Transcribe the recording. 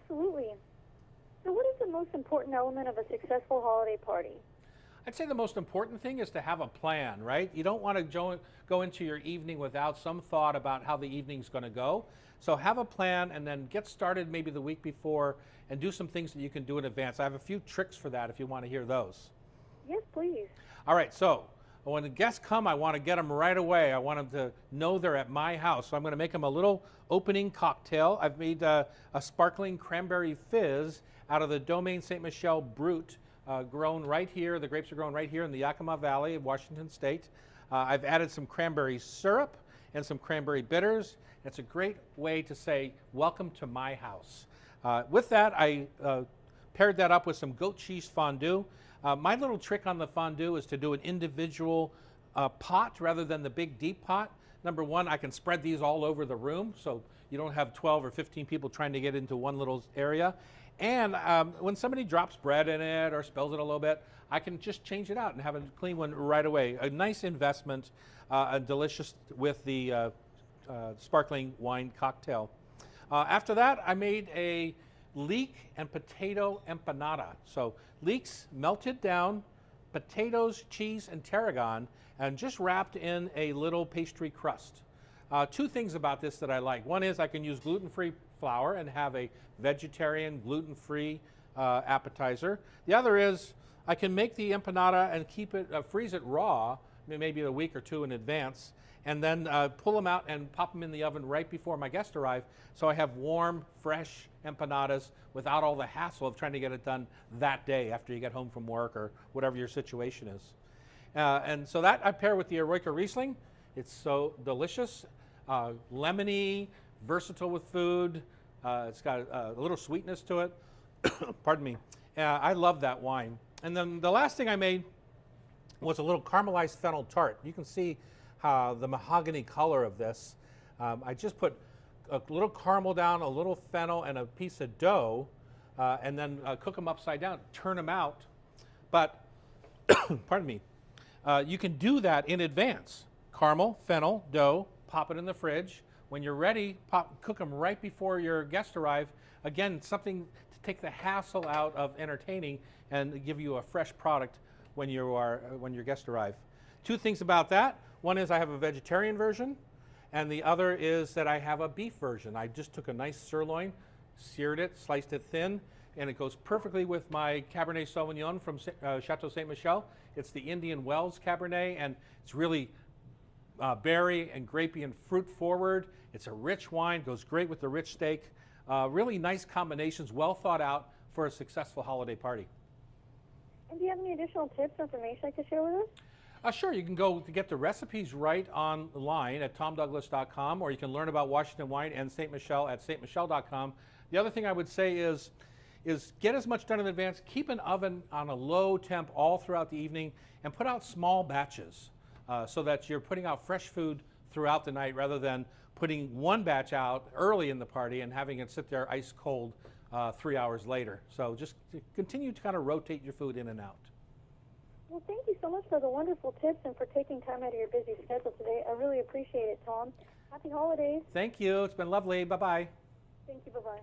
Absolutely. So what is the most important element of a successful holiday party? I'd say the most important thing is to have a plan, right? You don't want to go into your evening without some thought about how the evening's going to go. So have a plan and then get started maybe the week before and do some things that you can do in advance. I have a few tricks for that if you want to hear those. Yes, please. All right, so when the guests come, I want to get them right away. I want them to know they're at my house. So I'm going to make them a little opening cocktail. I've made a sparkling cranberry fizz out of the Domaine Saint Michel Brut, grown right here. The grapes are grown right here in the Yakima Valley of Washington State. I've added some cranberry syrup and some cranberry bitters. It's a great way to say, welcome to my house. With that, I paired that up with some goat cheese fondue. My little trick on the fondue is to do an individual pot rather than the big deep pot. Number one, I can spread these all over the room so you don't have 12 or 15 people trying to get into one little area. And when somebody drops bread in it or spills it a little bit, I can just change it out and have a clean one right away. A nice investment and delicious with the sparkling wine cocktail. After that, I made a leek and potato empanada. So leeks melted down, potatoes, cheese, and tarragon, and just wrapped in a little pastry crust. Two things about this that I like. One is I can use gluten-free flour and have a vegetarian, gluten-free appetizer. The other is I can make the empanada and keep it, freeze it raw, maybe a week or two in advance, and then pull them out and pop them in the oven right before my guests arrive. So I have warm, fresh empanadas without all the hassle of trying to get it done that day after you get home from work or whatever your situation is. And so that I pair with the Eroica Riesling. It's so delicious, lemony, versatile with food. It's got a little sweetness to it. Pardon me. I love that wine. And then the last thing I made was a little caramelized fennel tart. You can see the mahogany color of this. I just put a little caramel down, a little fennel, and a piece of dough, and then cook them upside down, turn them out. But, pardon me, you can do that in advance. Caramel, fennel, dough, pop it in the fridge. When you're ready, cook them right before your guests arrive. Again, something to take the hassle out of entertaining and give you a fresh product when your guests arrive. Two things about that. One is I have a vegetarian version, and the other is that I have a beef version. I just took a nice sirloin, seared it, sliced it thin, and it goes perfectly with my Cabernet Sauvignon from Chateau Saint Michel. It's the Indian Wells Cabernet, and it's really berry and grapey and fruit forward. It's a rich wine, goes great with the rich steak. Really nice combinations, well thought out for a successful holiday party. And do you have any additional tips or information you could share with us? Sure, you can go to get the recipes right online at tomdouglas.com, or you can learn about Washington wine and St. Michel at stmichel.com. The other thing I would say is get as much done in advance, keep an oven on a low temp all throughout the evening, and put out small batches so that you're putting out fresh food throughout the night rather than putting one batch out early in the party and having it sit there ice cold 3 hours later. So just continue to kind of rotate your food in and out. Well, thank you so much for the wonderful tips and for taking time out of your busy schedule today. I really appreciate it, Tom. Happy holidays. Thank you. It's been lovely. Bye-bye. Thank you. Bye-bye.